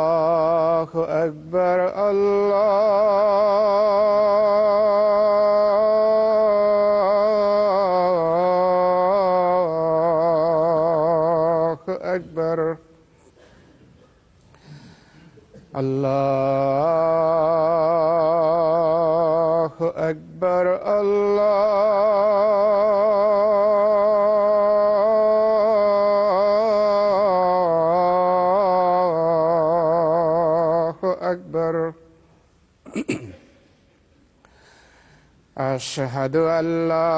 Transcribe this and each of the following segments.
الله أكبر الله أكبر الله أكبر الله أكبر أشهد أن لا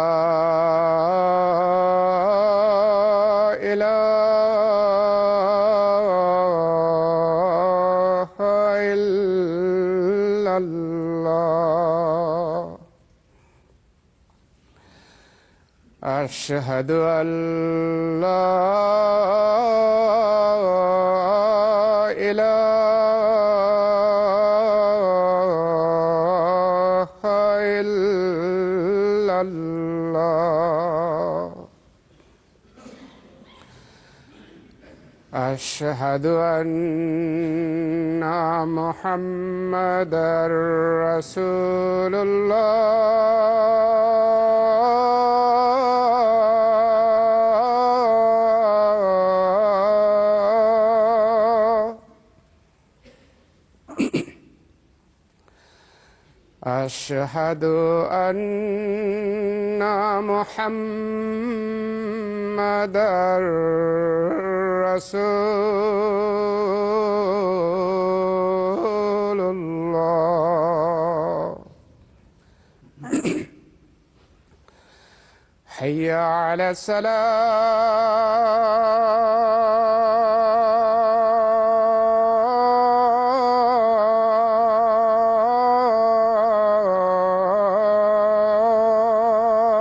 إله إلا الله أشهد أن لا إله إلا الله أشهد أن محمدًا رسول الله أشهد أن محمدًا رسول الله حي على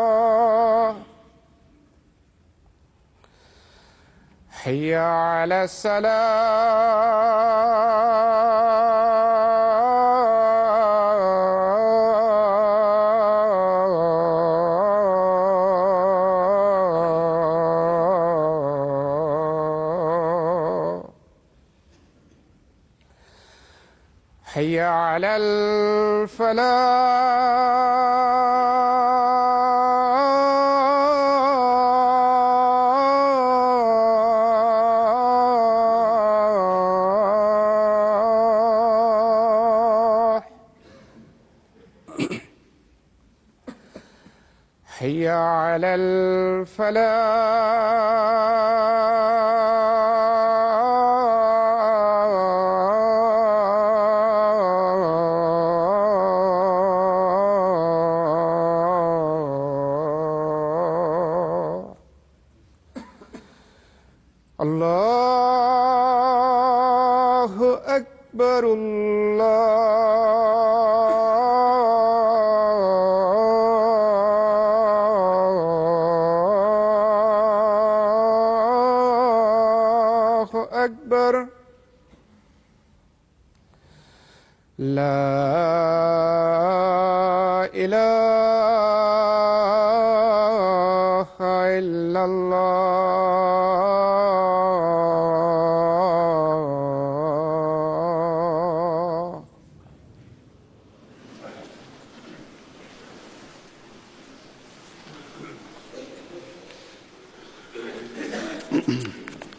الصلاة حي على الصلاة حي على الفلاح حي على الفلاح الله أكبر الله أكبر لا إله إلا الله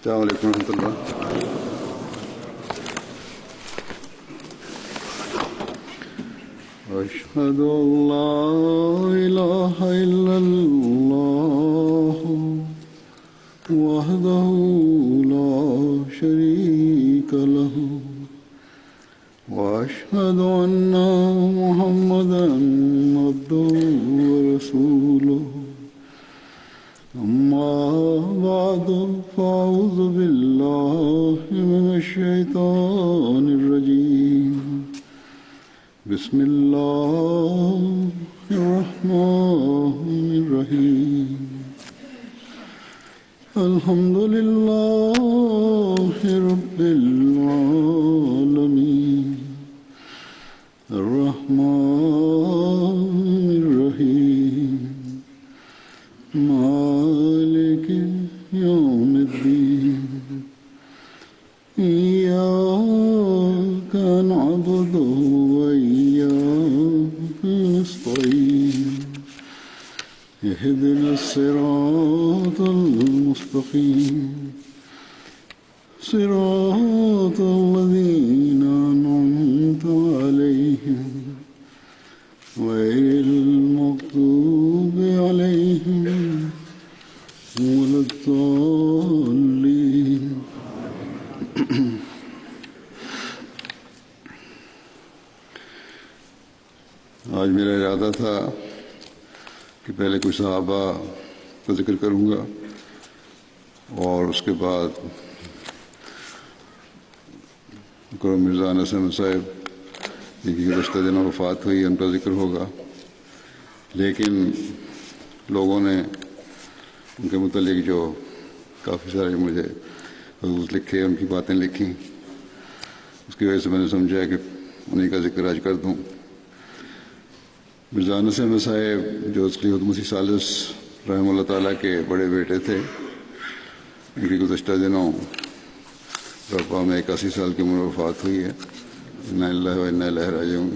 السلام عليكم ورحمة الله. أشهد أن لا إله إلا الله وحده لا شريك له وأشهد أن محمدًا عبده ورسوله أما بعد فأعوذ بالله من الشيطان الرجيم بسم الله الرحمن الرحيم الحمد لله رب العالمين الرحمن الرحيم مالك يوم الدين الصراط المستقيم صراط الذين أنعمت عليهم غير المغضوب عليهم ولا الضالين. آج میرا ارادہ تھا کہ پہلے کچھ صحابہ کا ذکر کروں گا اور اس کے بعد مرزا انس احمد صاحب جن کی گزشتہ دنوں وفات ہوئی ان کا ذکر ہوگا، لیکن لوگوں نے ان کے متعلق جو کافی سارے مجھے خطوط لکھے، ان کی باتیں لکھی، اس کی وجہ سے میں نے سمجھا کہ انہیں کا ذکر آج کر دوں۔ مرزا انس احمد صاحب جو خلیفۃ مسیح ثالث رحمہ اللہ تعالیٰ کے بڑے بیٹے تھے، ان کی گزشتہ دنوں ربا میں 81 سال کی عمر وفات ہوئی ہے۔ انا للہ و انا الیہ راجعون۔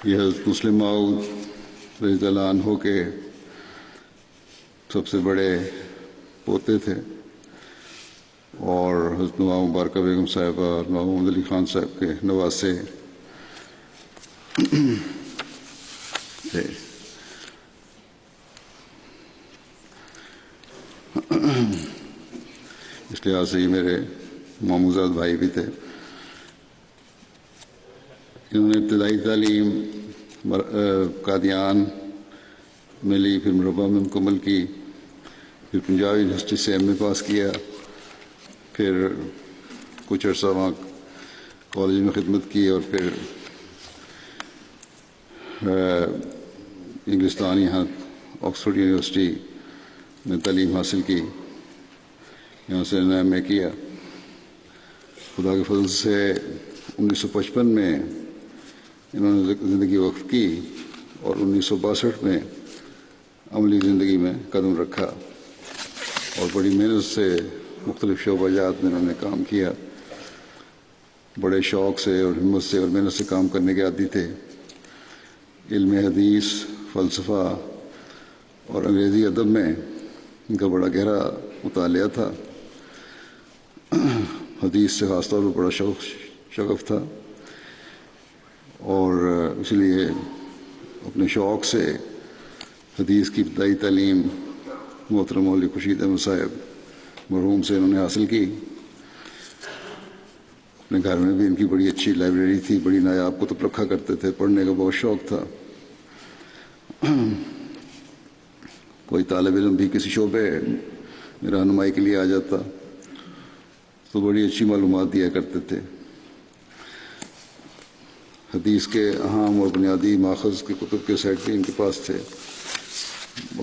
یہ حضرت مسلم موعود رضی اللہ عنہ کے سب سے بڑے پوتے تھے اور حضرت نواب مبارکہ بیگم صاحبہ اور نواب محمد علی خان صاحب کے نواسے تھے۔ اس لحاظ سے یہ میرے ماموزاد بھائی بھی تھے۔ انہوں نے ابتدائی تعلیم قادیان میں لی، پھر مربع میں مکمل کی، پھر پنجاب یونیورسٹی سے ایم اے پاس کیا، پھر کچھ عرصہ وہاں کالج میں خدمت کی اور پھر انگلستان یہاں آکسفورڈ یونیورسٹی میں تعلیم حاصل کی، یہاں سے ایم اے کیا۔ خدا کے فضل سے 1955 میں انہوں نے زندگی وقف کی اور 1962 میں عملی زندگی میں قدم رکھا اور بڑی محنت سے مختلف شعبہ جات میں انہوں نے کام کیا۔ بڑے شوق سے اور ہمت سے اور محنت سے کام کرنے کے عادی تھے۔ علم حدیث، فلسفہ اور انگریزی ادب میں ان کا بڑا گہرا مطالعہ تھا۔ حدیث سے خاص طور پر بڑا شغف تھا اور اس لیے اپنے شوق سے حدیث کی ابتدائی تعلیم محترم مولوی خورشید احمد صاحب مرحوم سے انہوں نے حاصل کی۔ اپنے گھر میں بھی ان کی بڑی اچھی لائبریری تھی، بڑی نایاب کتب رکھا کرتے تھے، پڑھنے کا بہت شوق تھا۔ کوئی طالب علم بھی کسی شعبے میں رہنمائی کے لیے آ جاتا تو بڑی اچھی معلومات دیا کرتے تھے۔ حدیث کے اہم اور بنیادی ماخذ کی کتب کے سیٹ بھی ان کے پاس تھے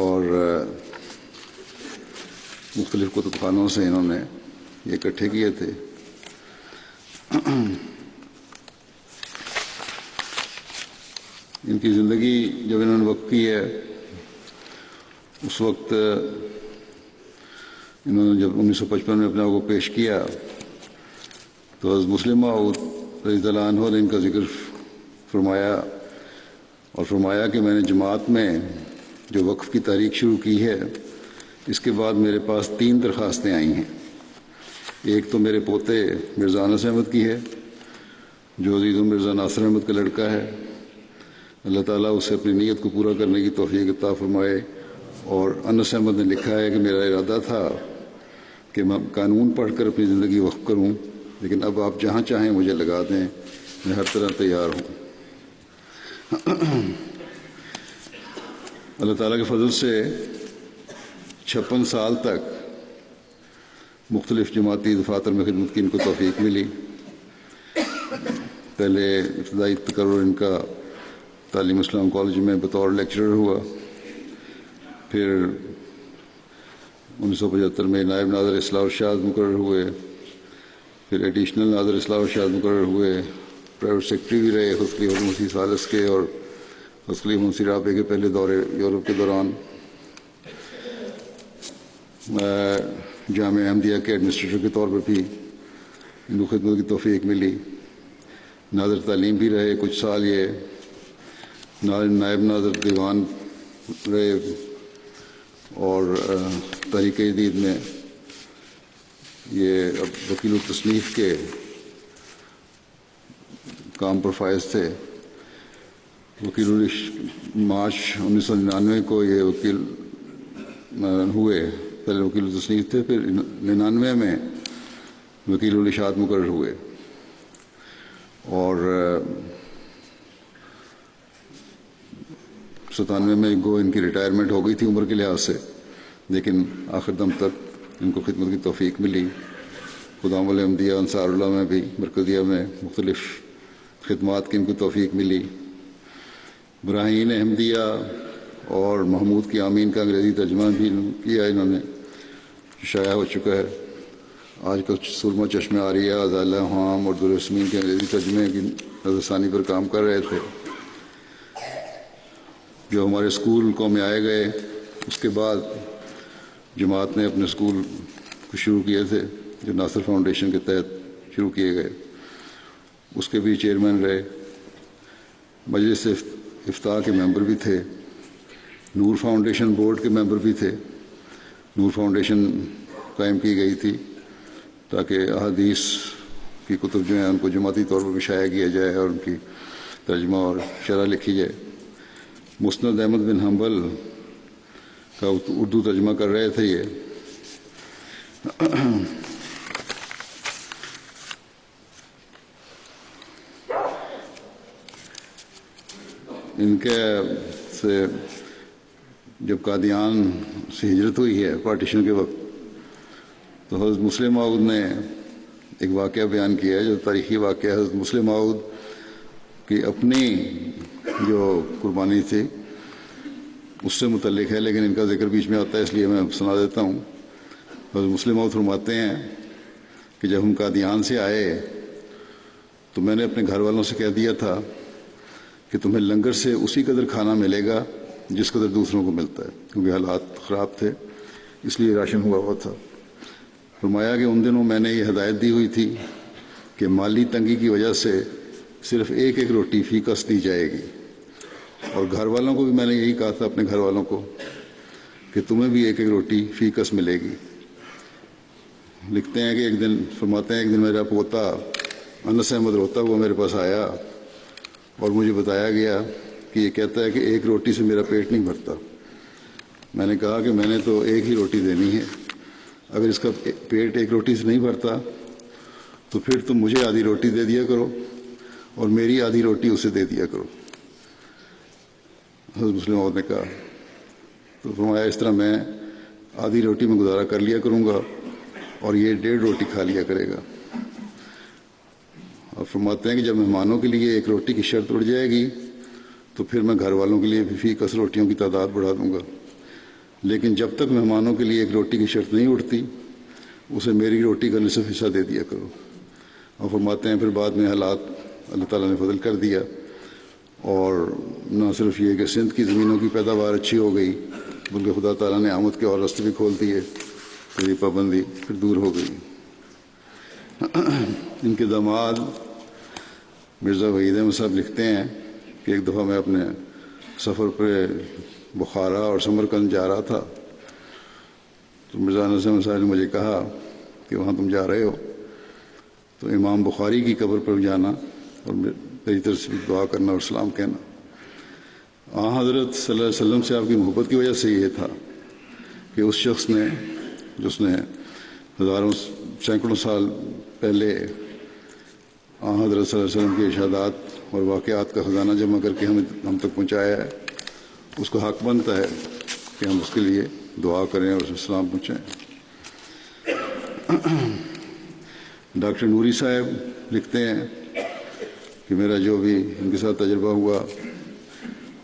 اور مختلف کتب خانوں سے انہوں نے یہ اکٹھے کیے تھے۔ ان کی زندگی جب انہوں نے وقف کی ہے، اس وقت انہوں نے جب 1955 میں اپنے آپ کو پیش کیا تو حضرت مسلم موعود رضی اللہ عنہ نے ان کا ذکر فرمایا اور فرمایا کہ میں نے جماعت میں جو وقف کی تاریخ شروع کی ہے، اس کے بعد میرے پاس 3 درخواستیں آئی ہیں۔ ایک تو میرے پوتے مرزا انس احمد کی ہے جو عزیز مرزا ناصر احمد کا لڑکا ہے، اللہ تعالیٰ اسے اپنی نیت کو پورا کرنے کی توفیق عطا فرمائے۔ اور انس احمد نے لکھا ہے کہ میرا ارادہ تھا کہ میں قانون پڑھ کر اپنی زندگی وقف کروں، لیکن اب آپ جہاں چاہیں مجھے لگا دیں، میں ہر طرح تیار ہوں۔ اللہ تعالیٰ کے فضل سے 56 سال تک مختلف جماعتی دفاتر میں خدمت کی ان کو توفیق ملی۔ پہلے ابتدائی تقرر ان کا تعلیم اسلام کالج میں بطور لیکچرر ہوا، پھر 1975 میں نائب ناظر اصلاح و ارشاد مقرر ہوئے، پھر ایڈیشنل ناظر اصلاح و ارشاد مقرر ہوئے، پرائیویٹ سیکرٹری بھی رہے خود خلیفۃ مسیح ثالث کے اور خود خلیفہ مسیح رابع کے پہلے دورے یورپ کے دوران۔ جامعہ احمدیہ کے ایڈمنسٹریٹر کے طور پر بھی ان کو خدمت کی توفیق ملی۔ ناظر تعلیم بھی رہے کچھ سال، یہ نائب ناظر دیوان رہے اور تحریک جدید میں یہ اب وکیل التصنیف کے کام پر فائز تھے. مارچ 1999 کو یہ وکیل ہوئے. پہلے وکیل التصنیف تھے، پھر 99 میں وکیل الاشاعت مقرر ہوئے. اور 97 میں گو ان کی ریٹائرمنٹ ہو گئی تھی عمر کے لحاظ سے، لیکن آخر دم تک ان کو خدمت کی توفیق ملی. خدام الحمدیہ انصار اللہ میں بھی، مرکزیہ میں مختلف خدمات کی ان کو توفیق ملی. براہین احمدیہ اور محمود کی آمین کا انگریزی ترجمہ بھی کیا انہوں نے، شائع ہو چکا ہے. آج کل سرما چشمہ آریہ، ازالہ حام اور درسمین کے انگریزی ترجمے کی نظر ثانی پر کام کر رہے تھے. جو ہمارے اسکول قوم آئے گئے، اس کے بعد جماعت نے اپنے اسکول کو شروع کیے تھے جو ناصر فاؤنڈیشن کے تحت شروع کیے گئے، اس کے بھی چیئرمین رہے. مجلس افتاء کے ممبر بھی تھے. نور فاؤنڈیشن بورڈ کے ممبر بھی تھے. نور فاؤنڈیشن قائم کی گئی تھی تاکہ احادیث کی کتب جو ہیں ان کو جماعتی طور پر بھی شائع کیا جائے اور ان کی ترجمہ اور شرح لکھی جائے. مسند احمد بن حنبل کا اردو ترجمہ کر رہے تھے یہ. ان کے سے جب قادیان سے ہجرت ہوئی ہے پارٹیشن کے وقت، تو حضرت مسلم موعود نے ایک واقعہ بیان کیا ہے جو تاریخی واقعہ ہے. حضرت مسلم موعود کی اپنی جو قربانی تھی اس سے متعلق ہے، لیکن ان کا ذکر بیچ میں آتا ہے اس لیے میں سنا دیتا ہوں. حضرت مسلم موعود فرماتے ہیں کہ جب ہم قادیان سے آئے تو میں نے اپنے گھر والوں سے کہہ دیا تھا کہ تمہیں لنگر سے اسی قدر کھانا ملے گا جس قدر دوسروں کو ملتا ہے، کیونکہ حالات خراب تھے اس لیے راشن ہوا تھا. فرمایا کہ ان دنوں میں نے یہ ہدایت دی ہوئی تھی کہ مالی تنگی کی وجہ سے صرف ایک ایک روٹی فی کس دی جائے گی، اور گھر والوں کو بھی میں نے یہی کہا تھا اپنے گھر والوں کو کہ تمہیں بھی ایک ایک روٹی فی کس ملے گی. لکھتے ہیں کہ ایک دن فرماتے ہیں ایک دن میرا پوتا انس احمد روتا وہ میرے پاس آیا اور مجھے بتایا گیا کہ یہ کہتا ہے کہ ایک روٹی سے میرا پیٹ نہیں بھرتا. میں نے کہا کہ میں نے تو ایک ہی روٹی دینی ہے، اگر اس کا پیٹ ایک روٹی سے نہیں بھرتا تو پھر تم مجھے آدھی روٹی دے دیا کرو اور میری آدھی روٹی اسے دے دیا کرو. حضرت مسلم موعود نے کہا تو فرمایا اس طرح میں آدھی روٹی میں گزارا کر لیا کروں گا اور یہ 1.5 روٹی کھا لیا کرے گا. اور فرماتے ہیں کہ جب مہمانوں کے لیے ایک روٹی کی شرط اڑ جائے گی تو پھر میں گھر والوں کے لیے بھی فی کس روٹیوں کی تعداد بڑھا دوں گا، لیکن جب تک مہمانوں کے لیے ایک روٹی کی شرط نہیں اٹھتی اسے میری روٹی کا نصف حصہ دے دیا کرو. اور فرماتے ہیں پھر بعد میں حالات اللہ تعالیٰ نے فضل کر دیا، اور نہ صرف یہ کہ سندھ کی زمینوں کی پیداوار اچھی ہو گئی بلکہ خدا تعالیٰ نے آمد کے اور راستے بھی کھول دیے تو یہ پابندی پھر دور ہو گئی. ان کے داماد مرزا وحید احمد صاحب لکھتے ہیں کہ ایک دفعہ میں اپنے سفر پہ بخارا اور سمرقند جا رہا تھا تو مرزا انس احمد صاحب نے مجھے کہا کہ وہاں تم جا رہے ہو تو امام بخاری کی قبر پر جانا اور میری طرف سے دعا کرنا اور سلام کہنا. حضرت صلی اللہ علیہ وسلم سے آپ کی محبت کی وجہ سے یہ تھا کہ اس شخص نے جس نے ہزاروں سینکڑوں سال پہلے حضرت صلی اللہ علیہ وسلم کے ارشادات اور واقعات کا خزانہ جمع کر کے ہم تک پہنچایا ہے، اس کو حق بنتا ہے کہ ہم اس کے لیے دعا کریں اور اسے سلام پہنچائیں. ڈاکٹر نوری صاحب لکھتے ہیں کہ میرا جو بھی ان کے ساتھ تجربہ ہوا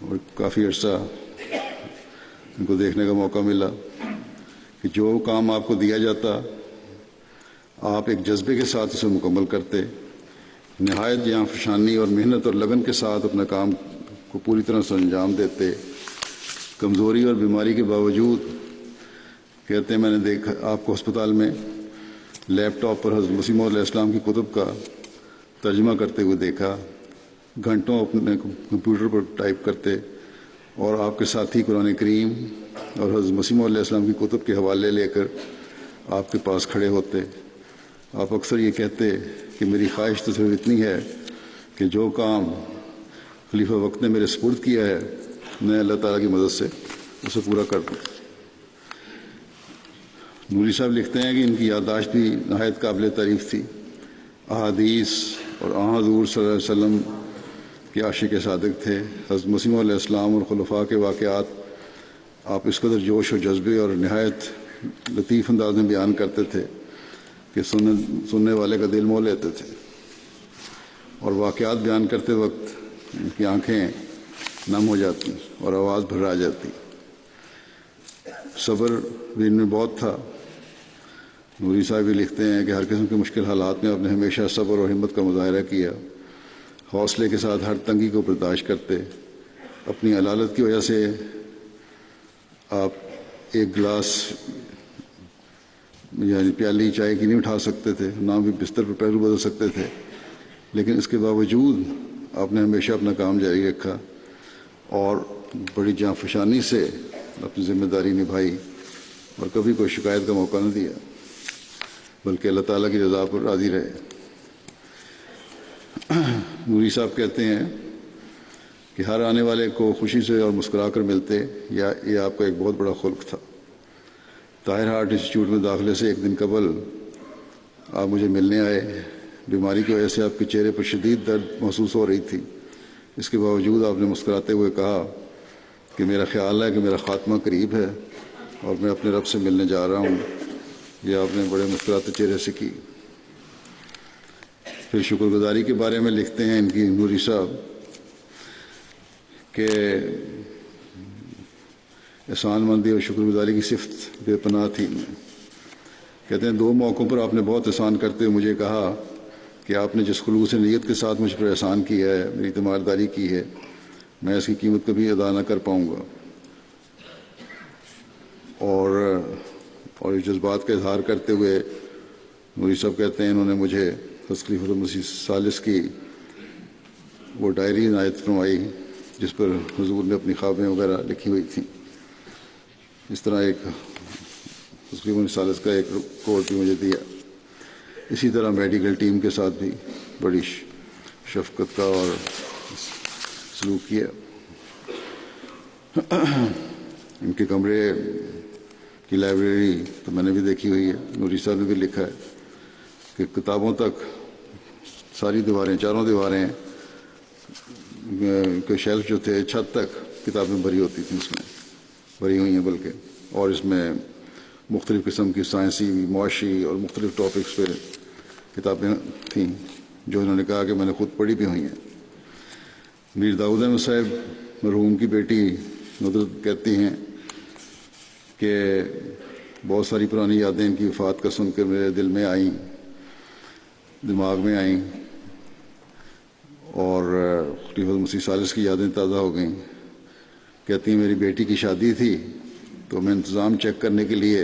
اور کافی عرصہ ان کو دیکھنے کا موقع ملا کہ جو کام آپ کو دیا جاتا آپ ایک جذبے کے ساتھ اسے مکمل کرتے، نہایت جاں فشانی اور محنت اور لگن کے ساتھ اپنا کام کو پوری طرح سے انجام دیتے. کمزوری اور بیماری کے باوجود کہتے ہیں میں نے دیکھا آپ کو ہسپتال میں لیپ ٹاپ پر حضرت مسیح موعود علیہ السلام کی کتب کا ترجمہ کرتے ہوئے دیکھا، گھنٹوں اپنے کمپیوٹر پر ٹائپ کرتے، اور آپ کے ساتھی قرآن کریم اور حضرت مسیح علیہ السلام کی کتب کے حوالے لے کر آپ کے پاس کھڑے ہوتے. آپ اکثر یہ کہتے کہ میری خواہش تو صرف اتنی ہے کہ جو کام خلیفہ وقت نے میرے سپرد کیا ہے میں اللہ تعالیٰ کی مدد سے اسے پورا کر دوں. نوری صاحب لکھتے ہیں کہ ان کی یادداشت بھی نہایت قابل تعریف تھی. احادیث اور حضور صلی اللہ علیہ وسلم کے عاشق صادق تھے. حضرت مسیح علیہ السلام اور خلفاء کے واقعات آپ اس قدر جوش و جذبے اور نہایت لطیف انداز میں بیان کرتے تھے کہ سننے والے کا دل موہ لیتے تھے، اور واقعات بیان کرتے وقت ان کی آنکھیں نم ہو جاتی اور آواز بھرا جاتی. صبر بھی ان میں بہت تھا. نوری صاحب بھی لکھتے ہیں کہ ہر قسم کے مشکل حالات میں آپ نے ہمیشہ صبر اور ہمت کا مظاہرہ کیا. حوصلے کے ساتھ ہر تنگی کو برداشت کرتے. اپنی علالت کی وجہ سے آپ ایک گلاس یعنی پیالی چائے کی نہیں اٹھا سکتے تھے، نہ بھی بستر پر پہلو بدل سکتے تھے، لیکن اس کے باوجود آپ نے ہمیشہ اپنا کام جاری رکھا اور بڑی جاں فشانی سے اپنی ذمہ داری نبھائی اور کبھی کوئی شکایت کا موقع نہ دیا، بلکہ اللہ تعالیٰ کی رضا پر راضی رہے. نوری صاحب کہتے ہیں کہ ہر آنے والے کو خوشی سے اور مسکرا کر ملتے، یہ آپ کا ایک بہت بڑا خلق تھا. طاہر ہارٹ انسٹیٹیوٹ میں داخلے سے ایک دن قبل آپ مجھے ملنے آئے. بیماری کی وجہ سے آپ کے چہرے پر شدید درد محسوس ہو رہی تھی. اس کے باوجود آپ نے مسکراتے ہوئے کہا کہ میرا خیال ہے کہ میرا خاتمہ قریب ہے اور میں اپنے رب سے ملنے جا رہا ہوں. یہ آپ نے بڑے مسکراتے چہرے سے کی. پھر شکر گزاری کے بارے میں لکھتے ہیں ان کی نوری صاحب کہ احسان مندی اور شکر گزاری کی صفت بے پناہ تھی. کہتے ہیں 2 موقعوں پر آپ نے بہت احسان کرتے ہوئے مجھے کہا کہ آپ نے جس خلوص نیت کے ساتھ مجھ پر احسان کیا ہے، میری تیمارداری کی ہے، میں اس کی قیمت کبھی ادا نہ کر پاؤں گا. اور اس جذبات کا اظہار کرتے ہوئے نوری صاحب کہتے ہیں انہوں نے مجھے حضرت خلیفۃ المسیح الثالث کی وہ ڈائری عنایت فرمائی جس پر حضور نے اپنی خوابیں وغیرہ لکھی ہوئی تھیں. اس طرح ایک حضرت خلیفۃ الثالث کا ایک کوٹ بھی مجھے دیا. اسی طرح میڈیکل ٹیم کے ساتھ بھی بڑی شفقت کا اور سلوک کیا. ان کے کمرے کی لائبریری تو میں نے بھی دیکھی ہوئی ہے. نوری صاحب نے بھی لکھا ہے کہ کتابوں تک ساری دیواریں، 4 دیواریں کے شیلف جو تھے چھت تک کتابیں بھری ہوتی تھیں، اس میں بھری ہوئی ہیں بلکہ، اور اس میں مختلف قسم کی سائنسی، معاشی اور مختلف ٹاپکس پہ کتابیں تھیں جو انہوں نے کہا کہ میں نے خود پڑھی بھی ہوئی ہیں. میر داؤد احمد صاحب مرحوم کی بیٹی ندرت کہتی ہیں کہ بہت ساری پرانی یادیں ان کی وفات کا سن کر میرے دل میں آئیں، دماغ میں آئیں، اور خلیفۃ المسیح الثالث کی یادیں تازہ ہو گئیں. کہتی ہیں میری بیٹی کی شادی تھی تو میں انتظام چیک کرنے کے لیے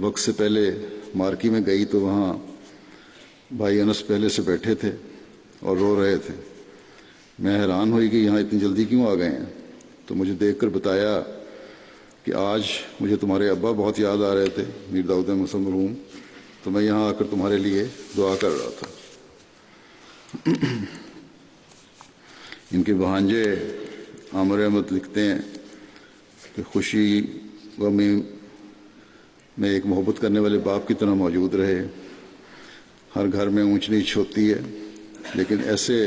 وقت سے پہلے مارکی میں گئی تو وہاں بھائی انس پہلے سے بیٹھے تھے اور رو رہے تھے. میں حیران ہوئی کہ یہاں اتنی جلدی کیوں آ گئے ہیں، تو مجھے دیکھ کر بتایا کہ آج مجھے تمہارے ابا بہت یاد آ رہے تھے میر داؤد احمد مرحوم، تو میں یہاں آ کر تمہارے لیے دعا کر رہا تھا. ان کے بھانجے عامر احمد لکھتے ہیں کہ خوشی غمی میں ایک محبت کرنے والے باپ کی طرح موجود رہے. ہر گھر میں اونچ نیچ ہوتی ہے لیکن ایسے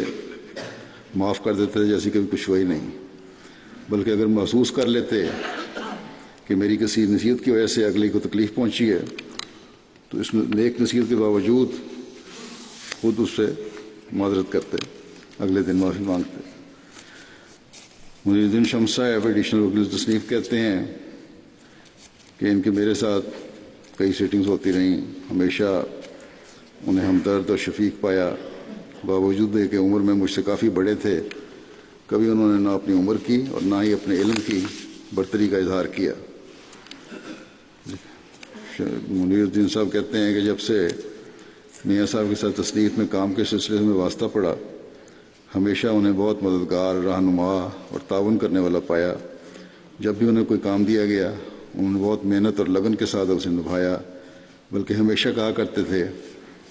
معاف کر دیتے تھے جیسی کبھی کچھ وہی نہیں، بلکہ اگر محسوس کر لیتے کہ میری کسی نصیحت کی وجہ سے اگلے کو تکلیف پہنچی ہے تو اس نیک نصیحت کے باوجود خود اس سے معذرت کرتے، اگلے دن معافی مانگتے. محی الدین شمس صاحب ایڈیشنل وکیل تصنیف کہتے ہیں کہ ان کے میرے ساتھ کئی سیٹنگز ہوتی رہیں. ہمیشہ انہیں ہمدرد اور شفیق پایا. باوجود کہ عمر میں مجھ سے کافی بڑے تھے، کبھی انہوں نے نہ اپنی عمر کی اور نہ ہی اپنے علم کی برتری کا اظہار کیا. منیر الدین صاحب کہتے ہیں کہ جب سے میاں صاحب کے ساتھ تصنیف میں کام کے سلسلے میں واسطہ پڑا، ہمیشہ انہیں بہت مددگار، رہنما اور تعاون کرنے والا پایا. جب بھی انہیں کوئی کام دیا گیا انہوں نے بہت محنت اور لگن کے ساتھ اسے نبھایا، بلکہ ہمیشہ کہا کرتے تھے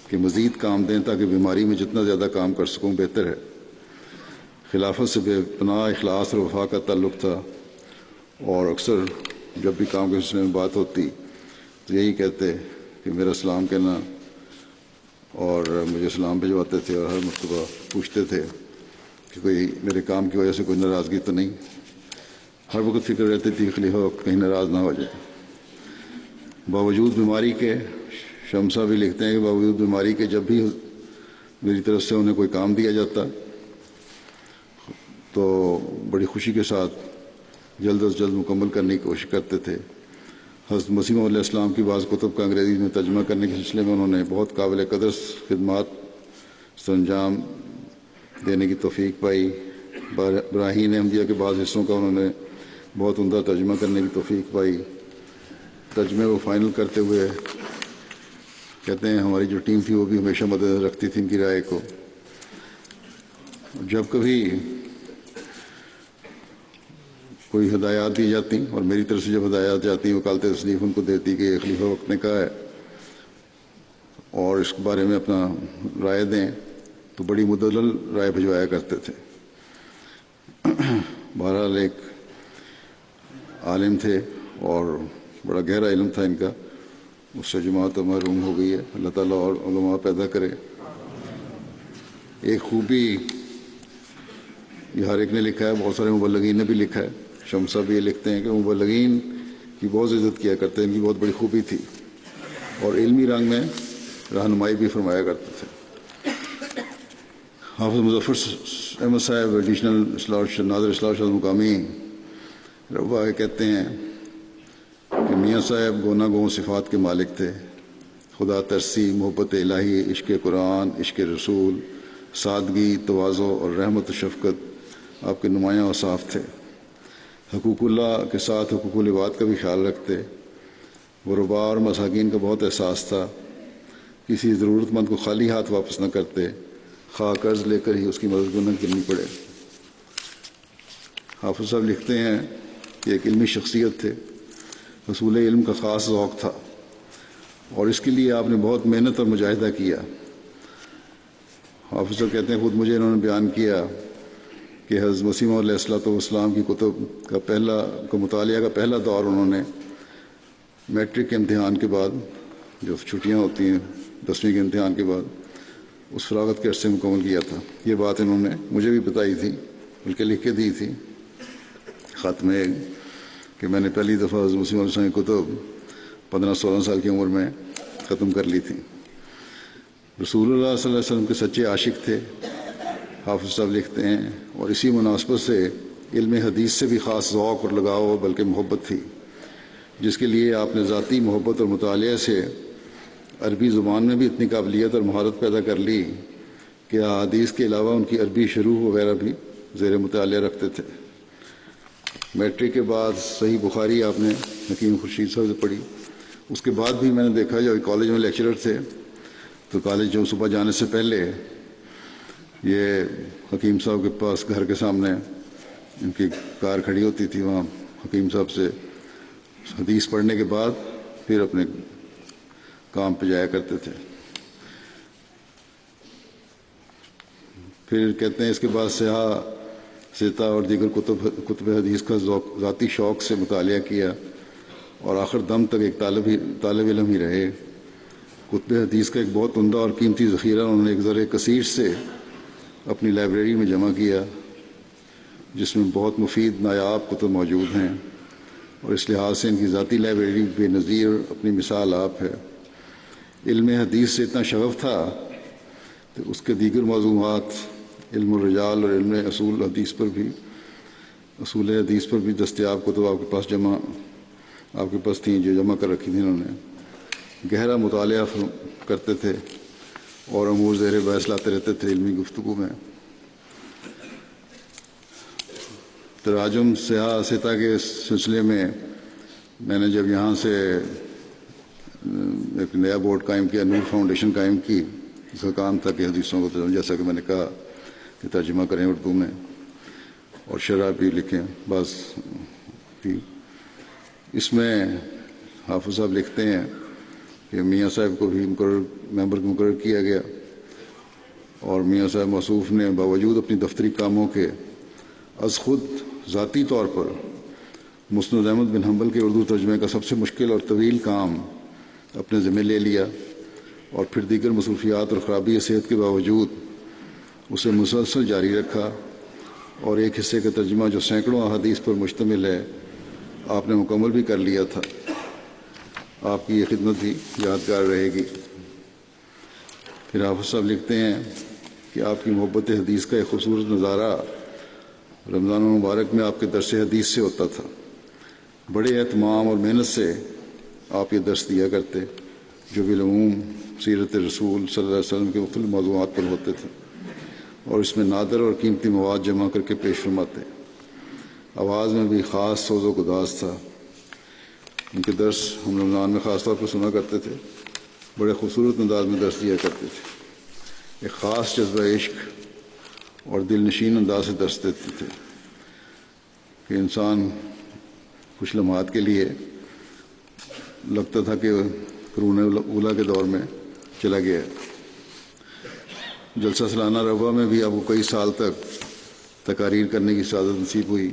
کہ مزید کام دیں تاکہ بیماری میں جتنا زیادہ کام کر سکوں بہتر ہے۔ خلافت سے بے پناہ اخلاص اور وفا کا تعلق تھا، اور اکثر جب بھی کام کے سلسلے میں بات ہوتی تو یہی کہتے کہ میرا سلام کہنا، اور مجھے سلام بھجواتے تھے، اور ہر مرتبہ پوچھتے تھے کہ کوئی میرے کام کی وجہ سے کوئی ناراضگی تو نہیں۔ ہر وقت فکر رہتی تھی کہ خلیفہ وقت کہیں ناراض نہ ہو جائے۔ باوجود بیماری کے، شمس صاحب بھی لکھتے ہیں کہ باوجود بیماری کے جب بھی میری طرف سے انہیں کوئی کام دیا جاتا تو بڑی خوشی کے ساتھ جلد از جلد مکمل کرنے کی کوشش کرتے تھے۔ حضرت مسیح موعود علیہ السلام کی بعض کتب کا انگریزی میں ترجمہ کرنے کے سلسلے میں انہوں نے بہت قابل قدر خدمات سر انجام دینے کی توفیق پائی۔ براہین احمدیہ کے بعض حصوں کا انہوں نے بہت عمدہ ترجمہ کرنے کی توفیق پائی۔ ترجمے کو فائنل کرتے ہوئے کہتے ہیں ہماری جو ٹیم تھی وہ بھی ہمیشہ مد نظر رکھتی تھی ان کی رائے کو۔ جب کبھی کوئی ہدایات دی جاتی اور میری طرف سے جب ہدایات جاتی وکالت تصنیف ان کو دیتی کہ یہ خلیفہ وقت نے کہا ہے اور اس کے بارے میں اپنا رائے دیں، تو بڑی مدلل رائے بھجوایا کرتے تھے۔ بہرحال ایک عالم تھے اور بڑا گہرا علم تھا ان کا، اس سے جماعت محروم ہو گئی ہے، اللہ تعالیٰ اور علماء پیدا کرے۔ ایک خوبی یہ ہر ایک نے لکھا ہے، بہت سارے مبلغین نے بھی لکھا ہے، شمس صاحب بھی یہ لکھتے ہیں کہ مبلغین کی بہت عزت کیا کرتے ہیں، ان کی بہت بڑی خوبی تھی اور علمی رنگ میں رہنمائی بھی فرمایا کرتے تھے۔ حافظ مظفر احمد صاحب ایڈیشنل ناظر اصلاح شاہ مقامی ربا کہتے ہیں کہ میاں صاحب گونا گو صفات کے مالک تھے، خدا ترسی، محبت الہی، عشق قرآن، عشق رسول، سادگی، تواضع اور رحمت و شفقت آپ کے نمایاں اوصاف تھے۔ حقوق اللہ کے ساتھ حقوق العباد کا بھی خیال رکھتے، غربا اور مساکین کا بہت احساس تھا، کسی ضرورت مند کو خالی ہاتھ واپس نہ کرتے، خواہ قرض لے کر ہی اس کی مدد نہ کرنی پڑے۔ حافظ صاحب لکھتے ہیں کہ ایک علمی شخصیت تھے، حصول علم کا خاص ذوق تھا اور اس کے لیے آپ نے بہت محنت اور مجاہدہ کیا۔ حافظ صاحب کہتے ہیں خود مجھے انہوں نے بیان کیا کہ حضرت مسیح موعود علیہ السلام کی کتب کا مطالعہ کا پہلا دور انہوں نے میٹرک کے امتحان کے بعد، جو چھٹیاں ہوتی ہیں 10ویں کے امتحان کے بعد، اس فراغت کے عرصے مکمل کیا تھا۔ یہ بات انہوں نے مجھے بھی بتائی تھی، بلکہ لکھ کے دی تھی خط میں کہ میں نے پہلی دفعہ حضرت مسیح موعود علیہ السلام کی کتب 15-16 سال کی عمر میں ختم کر لی تھی۔ رسول اللہ صلی اللہ علیہ وسلم کے سچے عاشق تھے، حافظ صاحب لکھتے ہیں، اور اسی مناسبت سے علم حدیث سے بھی خاص ذوق اور لگاؤ بلکہ محبت تھی، جس کے لیے آپ نے ذاتی محبت اور مطالعہ سے عربی زبان میں بھی اتنی قابلیت اور مہارت پیدا کر لی کہ احادیث کے علاوہ ان کی عربی شروح وغیرہ بھی زیر مطالعہ رکھتے تھے۔ میٹرک کے بعد صحیح بخاری آپ نے حکیم خورشید صاحب سے پڑھی۔ اس کے بعد بھی میں نے دیکھا جب کالج میں لیکچرر تھے تو کالج جو صبح جانے سے پہلے یہ حکیم صاحب کے پاس گھر کے سامنے ان کی کار کھڑی ہوتی تھی، وہاں حکیم صاحب سے حدیث پڑھنے کے بعد پھر اپنے کام پہ جایا کرتے تھے۔ پھر کہتے ہیں اس کے بعد سیاہ سیتا اور دیگر کتب حدیث کا ذاتی شوق سے مطالعہ کیا اور آخر دم تک ایک طالب علم ہی رہے۔ کتب حدیث کا ایک بہت عمدہ اور قیمتی ذخیرہ انہوں نے ایک ذرے کثیر سے اپنی لائبریری میں جمع کیا، جس میں بہت مفید نایاب کتب موجود ہیں، اور اس لحاظ سے ان کی ذاتی لائبریری بے نظیر اپنی مثال آپ ہے۔ علم حدیث سے اتنا شغف تھا کہ اس کے دیگر موضوعات علم الرجال اور علم اصول حدیث پر بھی دستیاب کتب آپ کے پاس تھیں جو جمع کر رکھی تھیں انہوں نے۔ گہرا مطالعہ کرتے تھے اور امور زیر بحث لاتے رہتے تھے علمی گفتگو میں۔ تراجم سیاہ سیتا کے سلسلے میں میں نے جب یہاں سے ایک نیا بورڈ قائم کیا، نور فاؤنڈیشن قائم کی، اس کا کام تھا کہ حدیثوں کو جیسا کہ میں نے کہا کہ ترجمہ کریں اردو میں اور شرح بھی لکھیں، بعض تھی. اس میں حافظ صاحب لکھتے ہیں کہ میاں صاحب کو بھی مقرر کیا گیا اور میاں صاحب موصوف نے باوجود اپنی دفتری کاموں کے از خود ذاتی طور پر مسند احمد بن حنبل کے اردو ترجمے کا سب سے مشکل اور طویل کام اپنے ذمہ لے لیا اور پھر دیگر مصروفیات اور خرابی صحت کے باوجود اسے مسلسل جاری رکھا اور ایک حصے کا ترجمہ جو سینکڑوں احادیث پر مشتمل ہے آپ نے مکمل بھی کر لیا تھا. آپ کی یہ خدمت بھی یادگار رہے گی. پھر حافظ صاحب لکھتے ہیں کہ آپ کی محبت حدیث کا ایک خوبصورت نظارہ رمضان المبارک میں آپ کے درس حدیث سے ہوتا تھا. بڑے اہتمام اور محنت سے آپ یہ درس دیا کرتے جو بالعموم سیرت رسول صلی اللہ علیہ وسلم کے مختلف موضوعات پر ہوتے تھے اور اس میں نادر اور قیمتی مواد جمع کر کے پیش فرماتے. آواز میں بھی خاص سوز و گداز تھا. ان کے درس ہم رمضان میں خاص طور پر سنا کرتے تھے. بڑے خوبصورت انداز میں درس دیا کرتے تھے. ایک خاص جذبہ عشق اور دل نشین انداز سے درس دیتے تھے کہ انسان کچھ لمحات کے لیے لگتا تھا کہ قرون اولیٰ کے دور میں چلا گیا. جلسہ سالانہ روا میں بھی آپ کو کئی سال تک تقاریر کرنے کی سعادت نصیب ہوئی.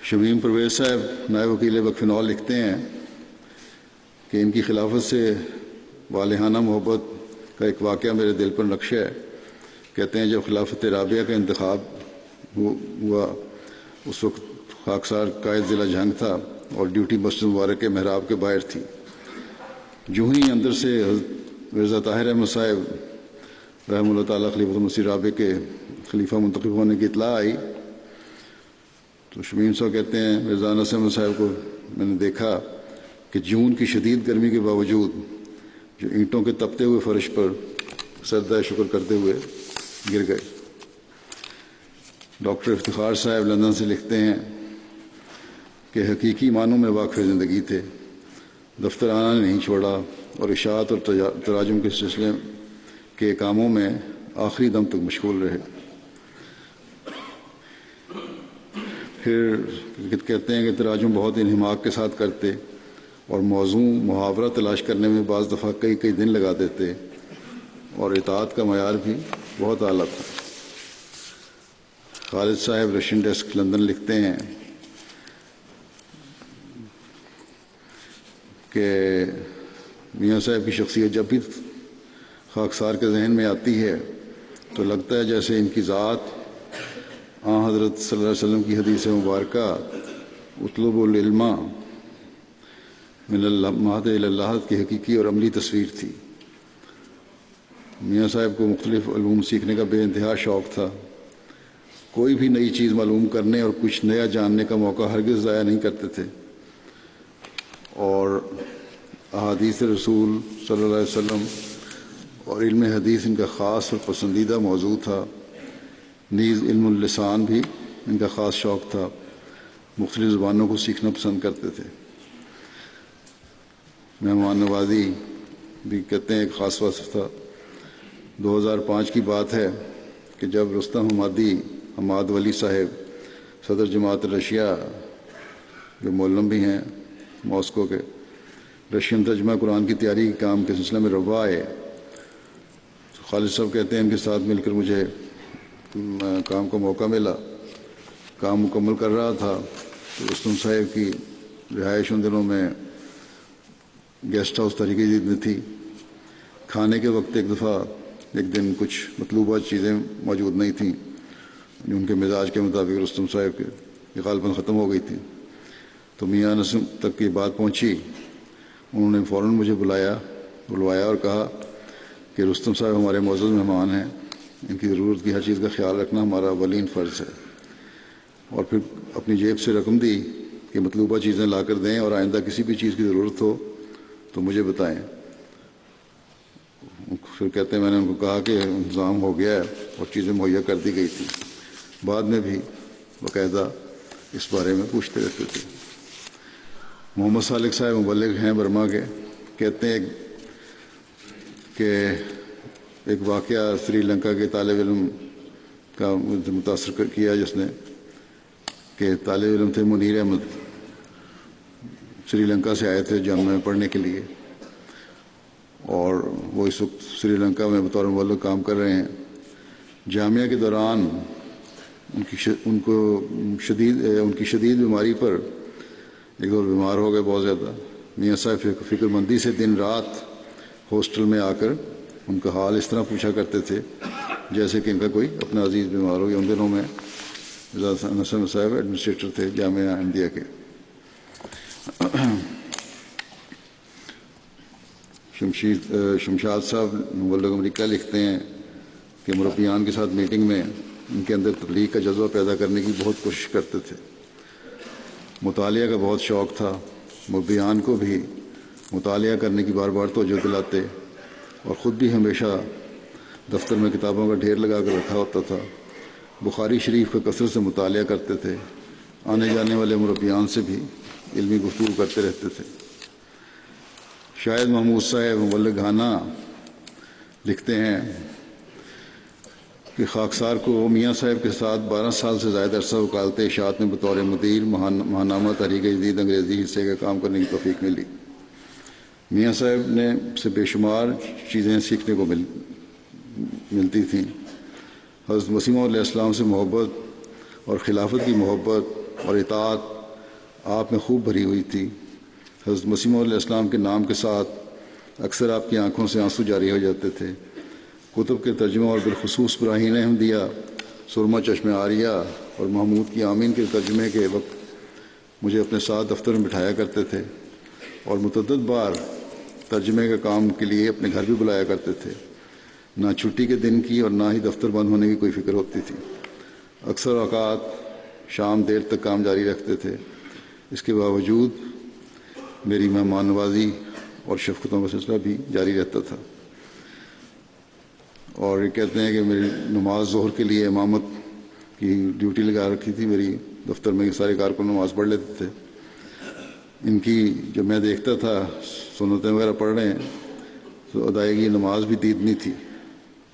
شمیم پرویز صاحب نائب وکیل وقف نول لکھتے ہیں کہ ان کی خلافت سے والہانہ محبت کا ایک واقعہ میرے دل پر نقش ہے. کہتے ہیں جب خلافت رابعہ کا انتخاب ہوا اس وقت خاکسار قائد ضلع جھنگ تھا اور ڈیوٹی مسجد مبارک کے محراب کے باہر تھی. جو ہی اندر سے مرزا طاہر احمد صاحب رحمہ اللہ تعالیٰ خلیفۃ المسیح رابع کے خلیفہ منتخب ہونے کی اطلاع آئی تو شمیم صاحب کہتے ہیں مرزا انس احمد صاحب کو میں نے دیکھا کہ جون کی شدید گرمی کے باوجود جو اینٹوں کے تپتے ہوئے فرش پر سجدہ شکر کرتے ہوئے گر گئے. ڈاکٹر افتخار صاحب لندن سے لکھتے ہیں کہ حقیقی معنوں میں واقف زندگی تھے. دفتر آنا نہیں چھوڑا اور اشاعت اور تراجم کے سلسلے کے کاموں میں آخری دم تک مشغول رہے. پھر کہتے ہیں کہ تراجم بہت انہماک کے ساتھ کرتے اور موضوع محاورہ تلاش کرنے میں بعض دفعہ کئی دن لگا دیتے اور اطاعت کا معیار بھی بہت اعلیٰ تھا. خالد صاحب رشین ڈیسک لندن لکھتے ہیں کہ میاں صاحب کی شخصیت جب بھی خاکسار کے ذہن میں آتی ہے تو لگتا ہے جیسے ان کی ذات حضرت صلی اللہ علیہ وسلم کی حدیث مبارکہ اطلب العلم من المہد الی اللہ کی حقیقی اور عملی تصویر تھی. میاں صاحب کو مختلف علوم سیکھنے کا بے انتہا شوق تھا. کوئی بھی نئی چیز معلوم کرنے اور کچھ نیا جاننے کا موقع ہرگز ضائع نہیں کرتے تھے اور احادیث رسول صلی اللہ علیہ وسلم اور علم حدیث ان کا خاص اور پسندیدہ موضوع تھا. نیز علم اللسان بھی ان کا خاص شوق تھا. مختلف زبانوں کو سیکھنا پسند کرتے تھے. مہمان نوازی بھی کہتے ہیں ایک خاص وصف تھا. 2005 کی بات ہے کہ جب رستم حماد ولی صاحب صدر جماعت رشیا جو مولم بھی ہیں ماسکو کے رشین ترجمہ قرآن کی تیاری کے کام کے سلسلے میں روا آئے. خالد صاحب کہتے ہیں ان کے ساتھ مل کر مجھے کام کا موقع ملا. کام مکمل کر رہا تھا تو رستم صاحب کی رہائش ان دنوں میں گیسٹ ہاؤس طریقے جدید میں تھی. کھانے کے وقت ایک دن کچھ مطلوبہ چیزیں موجود نہیں تھیں جو ان کے مزاج کے مطابق رستم صاحب کے غالباً ختم ہو گئی تھی. تو میاں انس تک یہ بات پہنچی. انہوں نے فوراً مجھے بلوایا اور کہا کہ رستم صاحب ہمارے معزز مہمان ہیں. ان کی ضرورت کی ہر چیز کا خیال رکھنا ہمارا اولین فرض ہے. اور پھر اپنی جیب سے رقم دی کہ مطلوبہ چیزیں لا کر دیں اور آئندہ کسی بھی چیز کی ضرورت ہو تو مجھے بتائیں. پھر کہتے ہیں میں نے ان کو کہا کہ انتظام ہو گیا ہے اور چیزیں مہیا کر دی گئی تھی. بعد میں بھی باقاعدہ اس بارے میں پوچھتے رہتے تھے. محمد صالح صاحب مبلغ ہیں برما کے. کہتے ہیں کہ ایک واقعہ سری لنکا کے طالب علم کا متاثر کیا جس نے کہ طالب علم تھے منیر احمد، سری لنکا سے آئے تھے جامعہ میں پڑھنے کے لیے، اور وہ اس وقت سری لنکا میں بطور مولد کام کر رہے ہیں۔ جامعہ کے دوران ان کی شدید بیماری پر ایک دور بیمار ہو گئے بہت زیادہ۔ میاں صاحب فکر مندی سے دن رات ہاسٹل میں آ کر ان کا حال اس طرح پوچھا کرتے تھے جیسے کہ ان کا کوئی اپنا عزیز بیمار ہو گیا۔ ان دنوں میں نسم صاحب ایڈمنسٹریٹر تھے جامعہ احمدیہ کے۔ شمشاد صاحب مبلغ امریکہ لکھتے ہیں کہ مربیان کے ساتھ میٹنگ میں ان کے اندر تبلیغ کا جذبہ پیدا کرنے کی بہت کوشش کرتے تھے۔ مطالعہ کا بہت شوق تھا، مربیان کو بھی مطالعہ کرنے کی بار بار توجہ دلاتے، اور خود بھی ہمیشہ دفتر میں کتابوں کا ڈھیر لگا کر رکھا ہوتا تھا۔ بخاری شریف کا کثرت سے مطالعہ کرتے تھے، آنے جانے والے مربیان سے بھی علمی گفتگو کرتے رہتے تھے۔ شاہد محمود صاحب مبلغ گھانا لکھتے ہیں کہ خاکسار کو میاں صاحب کے ساتھ 12 سال سے زائد عرصہ وکالت اشاعت میں بطور مدیر ماہنامہ تحریک جدید انگریزی حصے کا کام کرنے کی توفیق ملی۔ میاں صاحب نے سے بے شمار چیزیں سیکھنے کو ملتی تھیں۔ حضرت مسیح علیہ السلام سے محبت اور خلافت کی محبت اور اطاعت آپ میں خوب بھری ہوئی تھی۔ حضرت مسیح علیہ السلام کے نام کے ساتھ اکثر آپ کی آنکھوں سے آنسو جاری ہو جاتے تھے۔ کتب کے ترجمہ اور بالخصوص براہین احمدیہ، سرما چشم عاریہ اور محمود کی آمین کے ترجمے کے وقت مجھے اپنے ساتھ دفتر میں بٹھایا کرتے تھے، اور متعدد بار ترجمے کے کام کے لیے اپنے گھر بھی بلایا کرتے تھے۔ نہ چھٹی کے دن کی اور نہ ہی دفتر بند ہونے کی کوئی فکر ہوتی تھی۔ اکثر اوقات شام دیر تک کام جاری رکھتے تھے۔ اس کے باوجود میری مہمان نوازی اور شفقتوں کا سلسلہ بھی جاری رہتا تھا۔ اور یہ کہتے ہیں کہ میری نماز ظہر کے لیے امامت کی ڈیوٹی لگا رکھی تھی میری دفتر میں، سارے کارکن نماز پڑھ لیتے تھے۔ ان کی جب میں دیکھتا تھا سنتیں وغیرہ پڑھ رہے ہیں تو ادائیگی نماز بھی دیدنی تھی،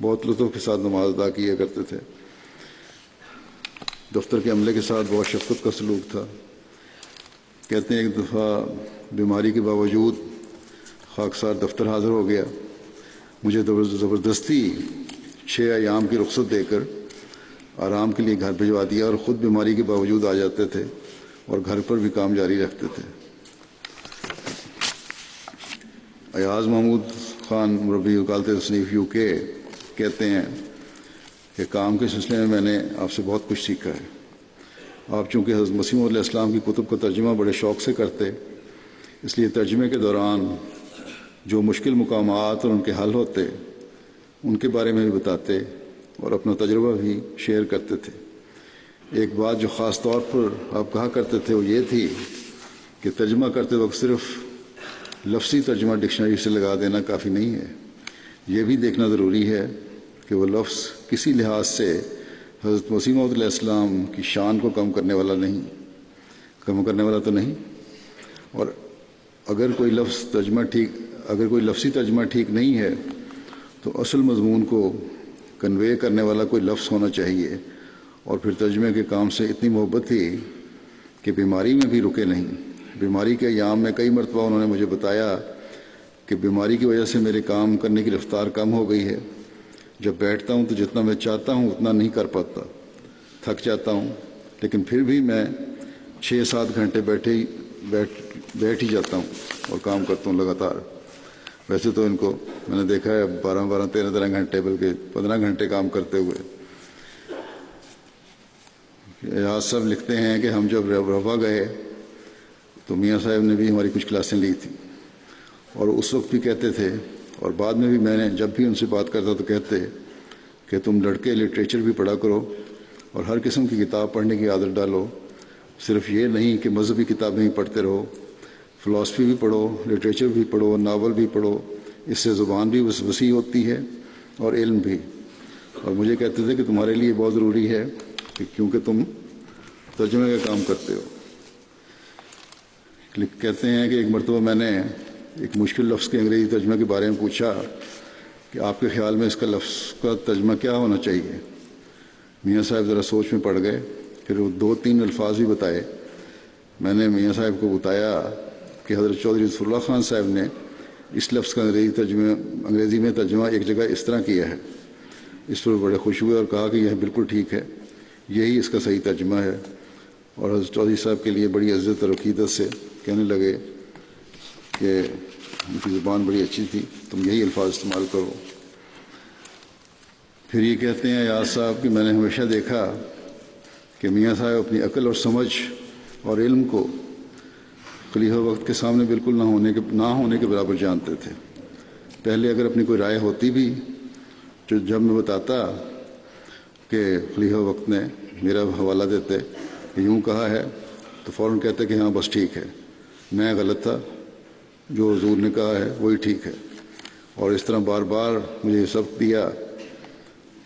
بہت لطف کے ساتھ نماز ادا کیا کرتے تھے۔ دفتر کے عملے کے ساتھ بہت شفقت کا سلوک تھا۔ کہتے ہیں ایک دفعہ بیماری کے باوجود خاکسار دفتر حاضر ہو گیا، مجھے زبردستی 6 ایام کی رخصت دے کر آرام کے لیے گھر بھجوا دیا، اور خود بیماری کے باوجود آ جاتے تھے اور گھر پر بھی کام جاری رکھتے تھے۔ ایاز محمود خان مربی وکالت تصنیف یو کے کہتے ہیں کہ کام کے سلسلے میں نے آپ سے بہت کچھ سیکھا ہے۔ آپ چونکہ حضرت مسیح علیہ السلام کی کتب کا ترجمہ بڑے شوق سے کرتے، اس لیے ترجمے کے دوران جو مشکل مقامات اور ان کے حل ہوتے ان کے بارے میں بھی بتاتے اور اپنا تجربہ بھی شیئر کرتے تھے۔ ایک بات جو خاص طور پر آپ کہا کرتے تھے وہ یہ تھی کہ ترجمہ کرتے وقت صرف لفظی ترجمہ ڈکشنری سے لگا دینا کافی نہیں ہے، یہ بھی دیکھنا ضروری ہے کہ وہ لفظ کسی لحاظ سے حضرت مسیح علیہ السلام کی شان کو کم کرنے والا تو نہیں، اور اگر کوئی لفظی ترجمہ ٹھیک نہیں ہے تو اصل مضمون کو کنوے کرنے والا کوئی لفظ ہونا چاہیے۔ اور پھر ترجمے کے کام سے اتنی محبت تھی کہ بیماری میں بھی رکے نہیں۔ بیماری کے ایام میں کئی مرتبہ انہوں نے مجھے بتایا کہ بیماری کی وجہ سے میرے کام کرنے کی رفتار کم ہو گئی ہے، جب بیٹھتا ہوں تو جتنا میں چاہتا ہوں اتنا نہیں کر پاتا، تھک جاتا ہوں، لیکن پھر بھی میں 6-7 گھنٹے بیٹھ ہی جاتا ہوں اور کام کرتا ہوں لگاتار۔ ویسے تو ان کو میں نے دیکھا ہے 12 13 گھنٹے بلکہ 15 گھنٹے کام کرتے ہوئے۔ ایاز صاحب لکھتے ہیں کہ ہم جب رفح گئے تو میاں صاحب نے بھی ہماری کچھ کلاسیں لی تھیں، اور اس وقت بھی کہتے تھے اور بعد میں بھی میں نے جب بھی ان سے بات کرتا تو کہتے کہ تم لڑکے لٹریچر بھی پڑھا کرو اور ہر قسم کی کتاب پڑھنے کی عادت ڈالو، صرف یہ نہیں کہ مذہبی کتابیں ہی پڑھتے رہو، فلاسفی بھی پڑھو، لٹریچر بھی پڑھو، ناول بھی پڑھو، اس سے زبان بھی وسیع ہوتی ہے اور علم بھی۔ اور مجھے کہتے تھے کہ تمہارے لیے بہت ضروری ہے کہ کیونکہ تم ترجمے کا کام کرتے ہو۔ کہتے ہیں کہ ایک مرتبہ میں نے ایک مشکل لفظ کے انگریزی ترجمے کے بارے میں پوچھا کہ آپ کے خیال میں اس کا لفظ کا ترجمہ کیا ہونا چاہیے؟ میاں صاحب ذرا سوچ میں پڑ گئے پھر وہ 2-3 الفاظ بھی بتائے. میں نے میاں صاحب کو بتایا کہ حضرت چودھری ظفر اللہ خان صاحب نے اس لفظ کا انگریزی میں ترجمہ ایک جگہ اس طرح کیا ہے. اس پر بڑے خوش ہوئے اور کہا کہ یہ بالکل ٹھیک ہے، یہی اس کا صحیح ترجمہ ہے. اور حضرت چودھری صاحب کے لیے بڑی عزت اور عقیدت سے کہنے لگے کہ ان کی زبان بڑی اچھی تھی، تم یہی الفاظ استعمال کرو. پھر یہ کہتے ہیں ایاز صاحب کہ میں نے ہمیشہ دیکھا کہ میاں صاحب اپنی عقل اور سمجھ اور علم کو خلیفہ وقت کے سامنے بالکل نہ ہونے کے برابر جانتے تھے. پہلے اگر اپنی کوئی رائے ہوتی بھی جو جب میں بتاتا کہ خلیفہ وقت نے میرا حوالہ دیتے کہ یوں کہا ہے تو فوراً کہتے کہ ہاں بس ٹھیک ہے، میں غلط تھا، جو حضور نے کہا ہے وہی ٹھیک ہے. اور اس طرح بار بار مجھے یہ سبق دیا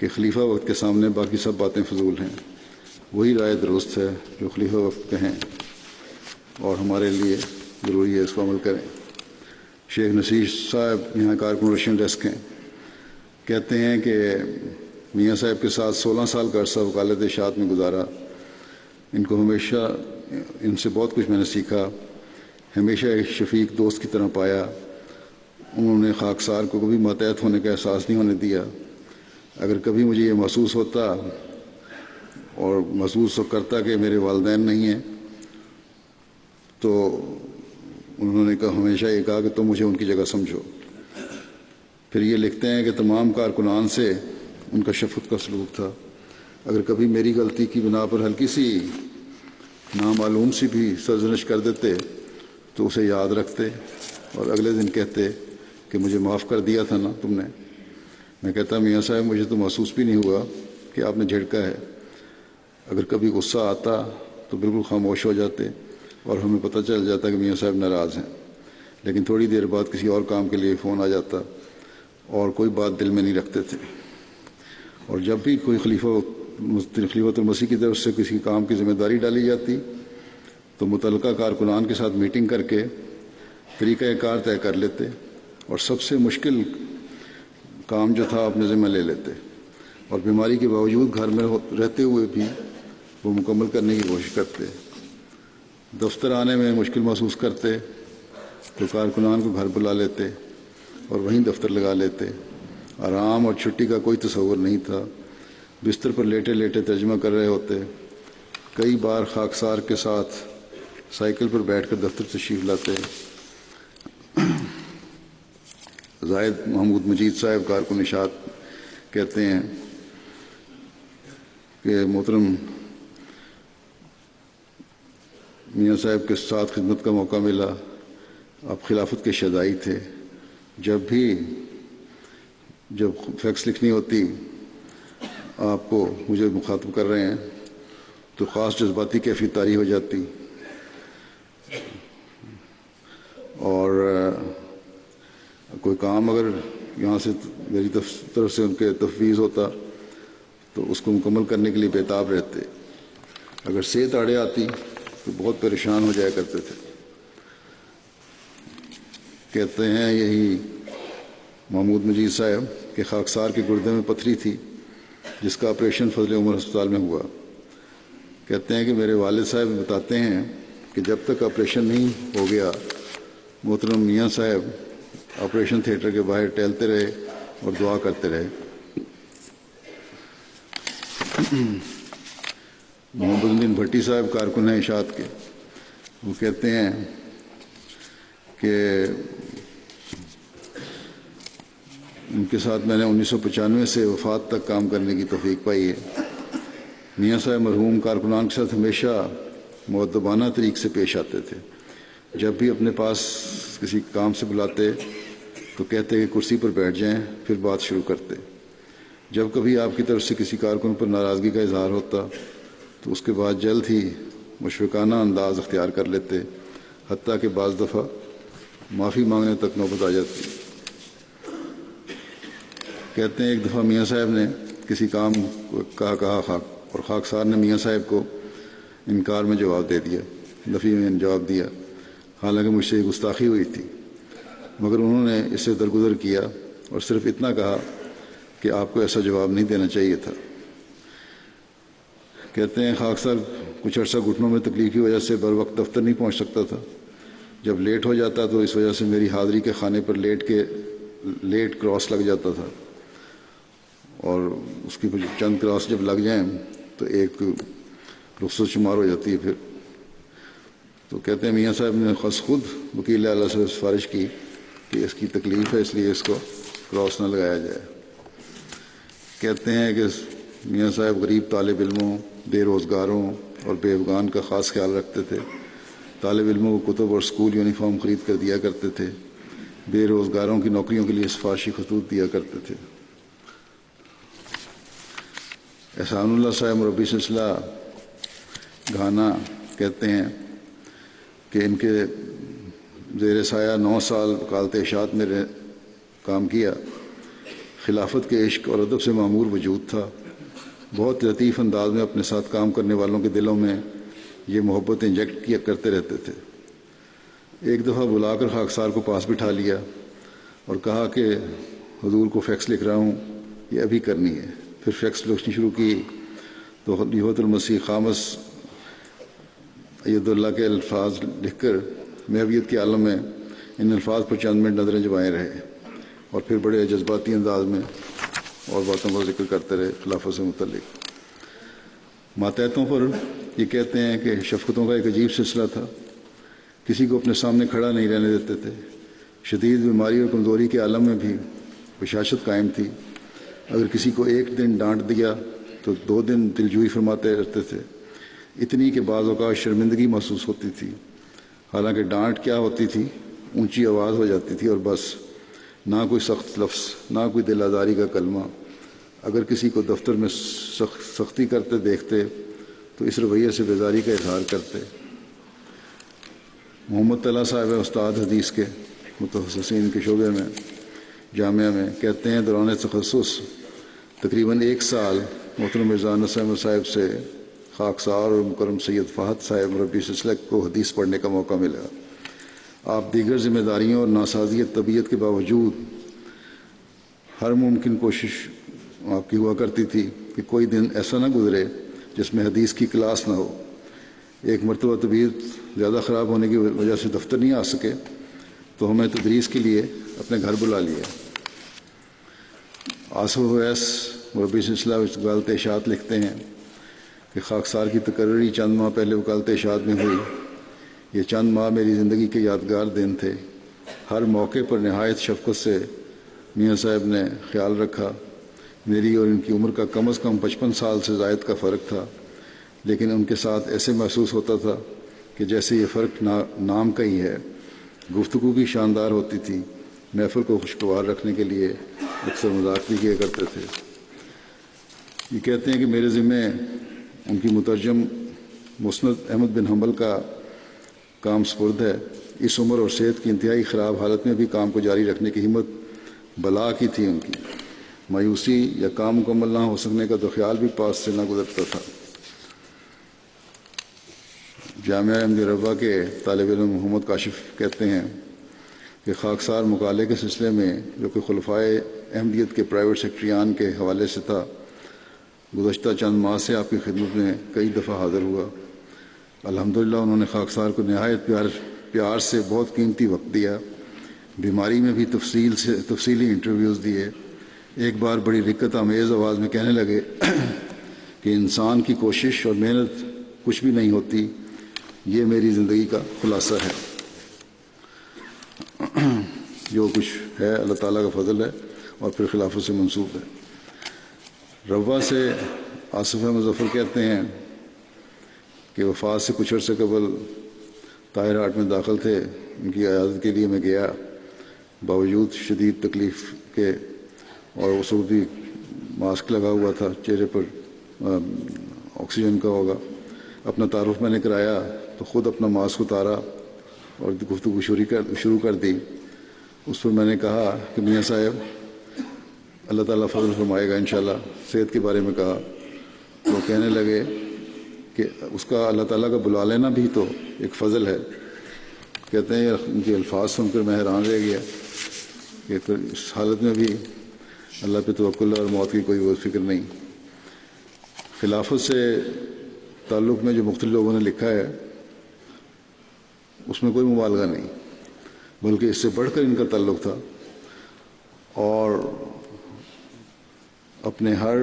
کہ خلیفہ وقت کے سامنے باقی سب باتیں فضول ہیں، وہی رائے درست ہے جو خلیفہ وقت کہیں اور ہمارے لیے ضروری ہے اس کو عمل کریں. شیخ نصیر صاحب یہاں کارکن روشن ڈیسک ہیں، کہتے ہیں کہ میاں صاحب کے ساتھ 16 سال کا عرصہ وکالت اشاعت میں گزارا. ان کو ہمیشہ ان سے بہت کچھ میں نے سیکھا، ہمیشہ ایک شفیق دوست کی طرح پایا. انہوں نے خاکسار کو کبھی ماتحت ہونے کا احساس نہیں ہونے دیا. اگر کبھی مجھے یہ محسوس ہوتا اور محسوس کرتا کہ میرے والدین نہیں ہیں تو انہوں نے ہمیشہ یہ کہا کہ تم مجھے ان کی جگہ سمجھو. پھر یہ لکھتے ہیں کہ تمام کارکنان سے ان کا شفقت کا سلوک تھا. اگر کبھی میری غلطی کی بنا پر ہلکی سی نامعلوم سی بھی سرزنش کر دیتے تو اسے یاد رکھتے اور اگلے دن کہتے کہ مجھے معاف کر دیا تھا نا تم نے. میں کہتا میاں صاحب مجھے تو محسوس بھی نہیں ہوا کہ آپ نے جھڑکا ہے. اگر کبھی غصہ آتا تو بالکل خاموش ہو جاتے اور ہمیں پتہ چل جاتا کہ میاں صاحب ناراض ہیں. لیکن تھوڑی دیر بعد کسی اور کام کے لیے فون آ جاتا اور کوئی بات دل میں نہیں رکھتے تھے. اور جب بھی کوئی خلیفۃ المسیح کی طرف سے کسی کام کی ذمہ داری ڈالی جاتی تو متعلقہ کارکنان کے ساتھ میٹنگ کر کے طریقہ کار طے کر لیتے اور سب سے مشکل کام جو تھا اپنے ذمہ لے لیتے اور بیماری کے باوجود گھر میں رہتے ہوئے بھی وہ مکمل کرنے کی کوشش کرتے. دفتر آنے میں مشکل محسوس کرتے تو کارکنان کو گھر بلا لیتے اور وہیں دفتر لگا لیتے. آرام اور چھٹی کا کوئی تصور نہیں تھا. بستر پر لیٹے لیٹے ترجمہ کر رہے ہوتے. کئی بار خاکسار کے ساتھ سائیکل پر بیٹھ کر دفتر تشریف لاتے. زاہد محمود مجید صاحب کارکن اشاعت کہتے ہیں کہ محترم میاں صاحب کے ساتھ خدمت کا موقع ملا. آپ خلافت کے شہدائی تھے. جب فیکس لکھنی ہوتی آپ کو مجھے مخاطب کر رہے ہیں تو خاص جذباتی کیفیت طاری ہو جاتی اور کوئی کام اگر یہاں سے میری طرف سے ان کے تفویض ہوتا تو اس کو مکمل کرنے کے لیے بےتاب رہتے. اگر صحت آڑے آتی تو بہت پریشان ہو جایا کرتے تھے. کہتے ہیں یہی محمود مجید صاحب کہ خاکسار کے گردے میں پتھری تھی جس کا آپریشن فضل عمر ہسپتال میں ہوا. کہتے ہیں کہ میرے والد صاحب بتاتے ہیں کہ جب تک آپریشن نہیں ہو گیا محترم میاں صاحب آپریشن تھیٹر کے باہر ٹہلتے رہے اور دعا کرتے رہے. محمد الدین بھٹی صاحب کارکن ہیں اشاعت کے. وہ کہتے ہیں کہ ان کے ساتھ میں نے 1995 سے وفات تک کام کرنے کی توفیق پائی ہے. میاں صاحب مرحوم کارکنان کے ساتھ ہمیشہ مؤدبانہ طریق سے پیش آتے تھے. جب بھی اپنے پاس کسی کام سے بلاتے تو کہتے کہ کرسی پر بیٹھ جائیں پھر بات شروع کرتے. جب کبھی آپ کی طرف سے کسی کارکن پر ناراضگی کا اظہار ہوتا تو اس کے بعد جلد ہی مشفقانہ انداز اختیار کر لیتے، حتیٰ کہ بعض دفعہ معافی مانگنے تک نوبت آ جاتی. کہتے ہیں ایک دفعہ میاں صاحب نے کسی کام کو کہا اور خاکسار نے میاں صاحب کو انکار میں جواب دے دیا، نفی میں جواب دیا، حالانکہ مجھ سے گستاخی ہوئی تھی. مگر انہوں نے اس سے درگزر کیا اور صرف اتنا کہا کہ آپ کو ایسا جواب نہیں دینا چاہیے تھا. کہتے ہیں خاکسار کچھ عرصہ گھٹنوں میں تکلیف کی وجہ سے بر وقت دفتر نہیں پہنچ سکتا تھا. جب لیٹ ہو جاتا تو اس وجہ سے میری حاضری کے خانے پر لیٹ کراس لگ جاتا تھا، اور اس کی چند کراس جب لگ جائیں تو ایک رخصت شمار ہو جاتی ہے پھر. تو کہتے ہیں میاں صاحب نے خود وکیل اعلیٰ سے سفارش کی کہ اس کی تکلیف ہے، اس لیے اس کو کراس نہ لگایا جائے. کہتے ہیں کہ میاں صاحب غریب طالب علموں، بے روزگاروں اور بے افغان کا خاص خیال رکھتے تھے. طالب علموں کو کتب اور اسکول یونیفارم خرید کر دیا کرتے تھے. بے روزگاروں کی نوکریوں کے لیے سفارشی خطوط دیا کرتے تھے. احسان اللہ صاحب مربی سلسلہ گھانا کہتے ہیں کہ ان کے زیر سایہ 9 سال وکالت اشاعت میں کام کیا. خلافت کے عشق اور ادب سے معمور وجود تھا. بہت لطیف انداز میں اپنے ساتھ کام کرنے والوں کے دلوں میں یہ محبت انجیکٹ کیا کرتے رہتے تھے. ایک دفعہ بلا کر خاکسار کو پاس بٹھا لیا اور کہا کہ حضور کو فیکس لکھ رہا ہوں، یہ ابھی کرنی ہے. پھر فیکس لکھنی شروع کی تو خلیفۃ المسیح خامس عید اللہ کے الفاظ لکھ کر محویت کے عالم میں ان الفاظ پر چند منٹ نظریں جمائے رہے، اور پھر بڑے جذباتی انداز میں اور باتوں کا ذکر کرتے رہے خلافت سے متعلق. ماتحتوں پر یہ کہتے ہیں کہ شفقتوں کا ایک عجیب سلسلہ تھا. کسی کو اپنے سامنے کھڑا نہیں رہنے دیتے تھے. شدید بیماری اور کمزوری کے عالم میں بھی بشاشت قائم تھی. اگر کسی کو ایک دن ڈانٹ دیا تو 2 دن دلجوئی فرماتے رہتے تھے. اتنی کہ بعض اوقات شرمندگی محسوس ہوتی تھی. حالانکہ ڈانٹ کیا ہوتی تھی، اونچی آواز ہو جاتی تھی اور بس. نہ کوئی سخت لفظ، نہ کوئی دل آزاری کا کلمہ. اگر کسی کو دفتر میں سختی کرتے دیکھتے تو اس رویے سے بیزاری کا اظہار کرتے. محمد طلحہ صاحب استاد حدیث کے متخصصین کے شعبے میں جامعہ میں کہتے ہیں دوران تخصص تقریباً 1 سال محترم مرزا انس احمد صاحب سے خاکسار اور مکرم سید فہد صاحب مربی سلسلہ کو حدیث پڑھنے کا موقع ملا. آپ دیگر ذمہ داریوں اور ناسازیت طبیعت کے باوجود ہر ممکن کوشش آپ کی ہوا کرتی تھی کہ کوئی دن ایسا نہ گزرے جس میں حدیث کی کلاس نہ ہو. ایک مرتبہ طبیعت زیادہ خراب ہونے کی وجہ سے دفتر نہیں آ سکے تو ہمیں تدریس کے لیے اپنے گھر بلا لیا. آصف اویس مربی سلسلہ وکالت اشاعت لکھتے ہیں کہ خاکسار کی تقرری چند ماہ پہلے وکالت اشاعت میں ہوئی. یہ چند ماہ میری زندگی کے یادگار دن تھے. ہر موقع پر نہایت شفقت سے میاں صاحب نے خیال رکھا. میری اور ان کی عمر کا کم از کم 55 سال سے زائد کا فرق تھا، لیکن ان کے ساتھ ایسے محسوس ہوتا تھا کہ جیسے یہ فرق نام کا ہی ہے. گفتگو بھی شاندار ہوتی تھی. محفل کو خوشگوار رکھنے کے لیے اکثر مذاق بھی کیا کرتے تھے. یہ کہتے ہیں کہ میرے ذمہ ان کی مترجم مسند احمد بن حنبل کا کام سپرد ہے. اس عمر اور صحت کی انتہائی خراب حالت میں بھی کام کو جاری رکھنے کی ہمت بلا کی تھی ان کی. مایوسی یا کام مکمل نہ ہو سکنے کا تو خیال بھی پاس سے نہ گزرتا تھا. جامعہ احمدیہ ربوہ کے طالب علم محمد کاشف کہتے ہیں کہ خاکسار مقالے کے سلسلے میں جو کہ خلفائے احمدیت کے پرائیویٹ سیکرٹریان کے حوالے سے تھا، گزشتہ چند ماہ سے آپ کی خدمت میں کئی دفعہ حاضر ہوا. الحمدللہ انہوں نے خاکسار کو نہایت پیار سے بہت قیمتی وقت دیا. بیماری میں بھی تفصیلی انٹرویوز دیے. ایک بار بڑی رقت آمیز آواز میں کہنے لگے کہ انسان کی کوشش اور محنت کچھ بھی نہیں ہوتی. یہ میری زندگی کا خلاصہ ہے. جو کچھ ہے اللہ تعالیٰ کا فضل ہے اور پھر خلافت سے منسوب ہے. روا سے آصف احمد ظفر کہتے ہیں کہ وفات سے کچھ عرصے قبل طاہر ہاٹ میں داخل تھے. ان کی عیادت کے لیے میں گیا. باوجود شدید تکلیف کے اور وہ سردی ماسک لگا ہوا تھا، چہرے پر آکسیجن کا ہوگا. اپنا تعارف میں نے کرایا تو خود اپنا ماسک اتارا اور گفتگو شروع کر دی. اس پر میں نے کہا کہ میاں صاحب اللہ تعالیٰ فضل فرمائے گا انشاءاللہ. صحت کے بارے میں کہا تو کہنے لگے کہ اس کا اللہ تعالیٰ کا بلا لینا بھی تو ایک فضل ہے. کہتے ہیں ان کے الفاظ سن کر میں حیران رہ گیا کہ اس حالت میں بھی اللہ پہ توکل اور موت کی کوئی فکر نہیں. خلافت سے تعلق میں جو مختلف لوگوں نے لکھا ہے اس میں کوئی مبالغہ نہیں، بلکہ اس سے بڑھ کر ان کا تعلق تھا، اور اپنے ہر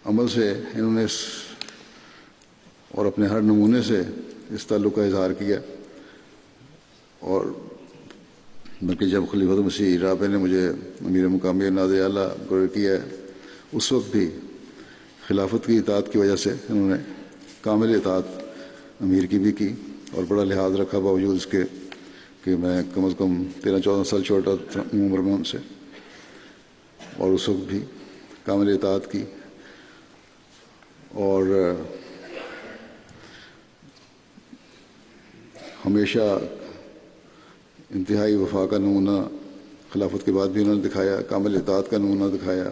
عمل سے انہوں نے اور اپنے ہر نمونے سے اس تعلق کا اظہار کیا. اور بلکہ جب خلیفۃ مسیح رابع نے مجھے امیر مقامی نازِ اعلیٰ مقرر کیا ہے، اس وقت بھی خلافت کی اطاعت کی وجہ سے انہوں نے کامل اطاعت امیر کی بھی کی اور بڑا لحاظ رکھا، باوجود اس کے کہ میں کم از کم 13-14 سال چھوٹا تھا عمر میں ان سے، اور اس وقت بھی کامل اطاعت کی. اور ہمیشہ انتہائی وفا کا نمونہ خلافت کے بعد بھی انہوں نے دکھایا، کامل اطاعت کا نمونہ دکھایا.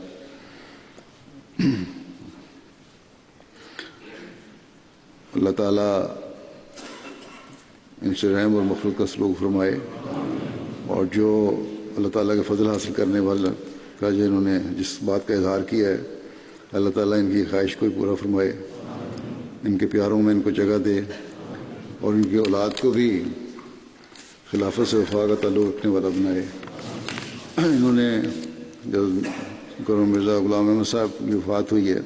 اللہ تعالیٰ ان سے رحم اور مغفرت کا سلوک فرمائے، اور جو اللہ تعالیٰ کے فضل حاصل کرنے والا کا جو انہوں نے جس بات کا اظہار کیا ہے، اللہ تعالیٰ ان کی خواہش کو پورا فرمائے، ان کے پیاروں میں ان کو جگہ دے، اور ان کی اولاد کو بھی خلافت سے وفا کا تعلق رکھنے والا بنائے. انہوں نے جب مرزا غلام احمد صاحب کی وفات ہوئی ہے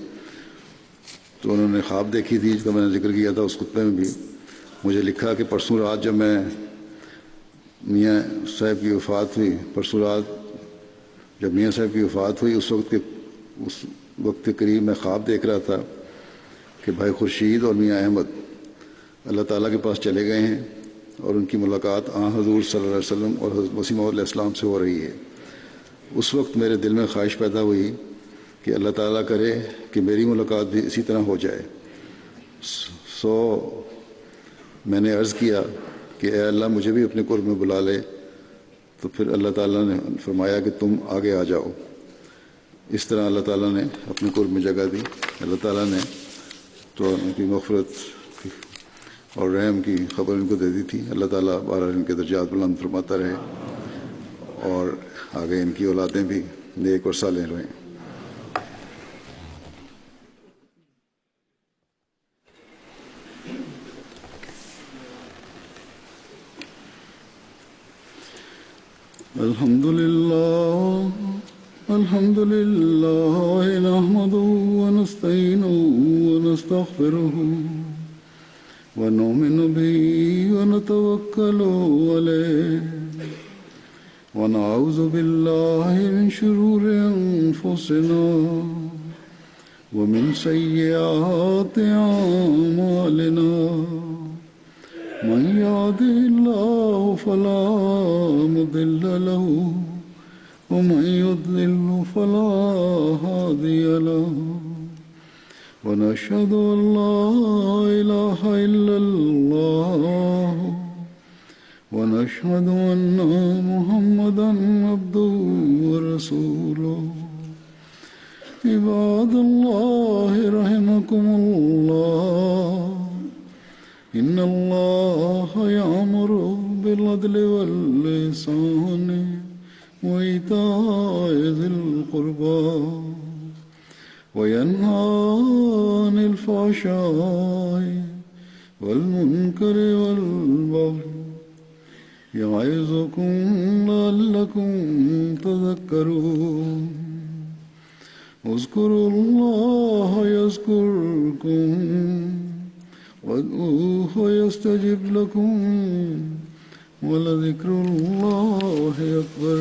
تو انہوں نے خواب دیکھی تھی، جس کا میں نے ذکر کیا تھا اس خطبے میں بھی. مجھے لکھا کہ پرسوں رات جب میں میاں صاحب کی وفات ہوئی، پرسوں رات جب میاں صاحب کی وفات ہوئی، اس وقت کے قریب میں خواب دیکھ رہا تھا کہ بھائی خورشید اور میاں احمد اللہ تعالیٰ کے پاس چلے گئے ہیں، اور ان کی ملاقات حضور صلی اللہ علیہ وسلم اور حضرت مسیح موعود علیہ السلام سے ہو رہی ہے. اس وقت میرے دل میں خواہش پیدا ہوئی کہ اللہ تعالیٰ کرے کہ میری ملاقات بھی اسی طرح ہو جائے. میں نے عرض کیا کہ اے اللہ مجھے بھی اپنے قرب میں بلا لے. تو پھر اللہ تعالیٰ نے فرمایا کہ تم آگے آ جاؤ. اس طرح اللہ تعالیٰ نے اپنے قرب میں جگہ دی. اللہ تعالیٰ نے تو ان کی مغفرت اور رحم کی خبر ان کو دے دی تھی. اللہ تعالیٰ بہرحال ان کے درجات بلند فرماتا رہے، اور آگے ان کی اولادیں بھی نیک اور صالح رہیں. الحمد لله نحمده ونستعينه ونستغفره ونؤمن به ونتوكل عليه ونعوذ بالله من شرور أنفسنا ومن سيئات أعمالنا. من يهده الله فلا مضل له ومن يضلل فلا هادي له. ونشهد أن لا إله إلا الله ونشهد أن محمدا عبده ورسوله. عباد الله رحمكم الله، إن الله يأمر بالعدل والإحسان وإيتاء ذي القربى وينهى عن الفحشاء والمنكر والبغي يعظكم لعلكم تذكرون. اذكروا الله يذكركم وادعوه يستجب لكم ولذكر الله أكبر.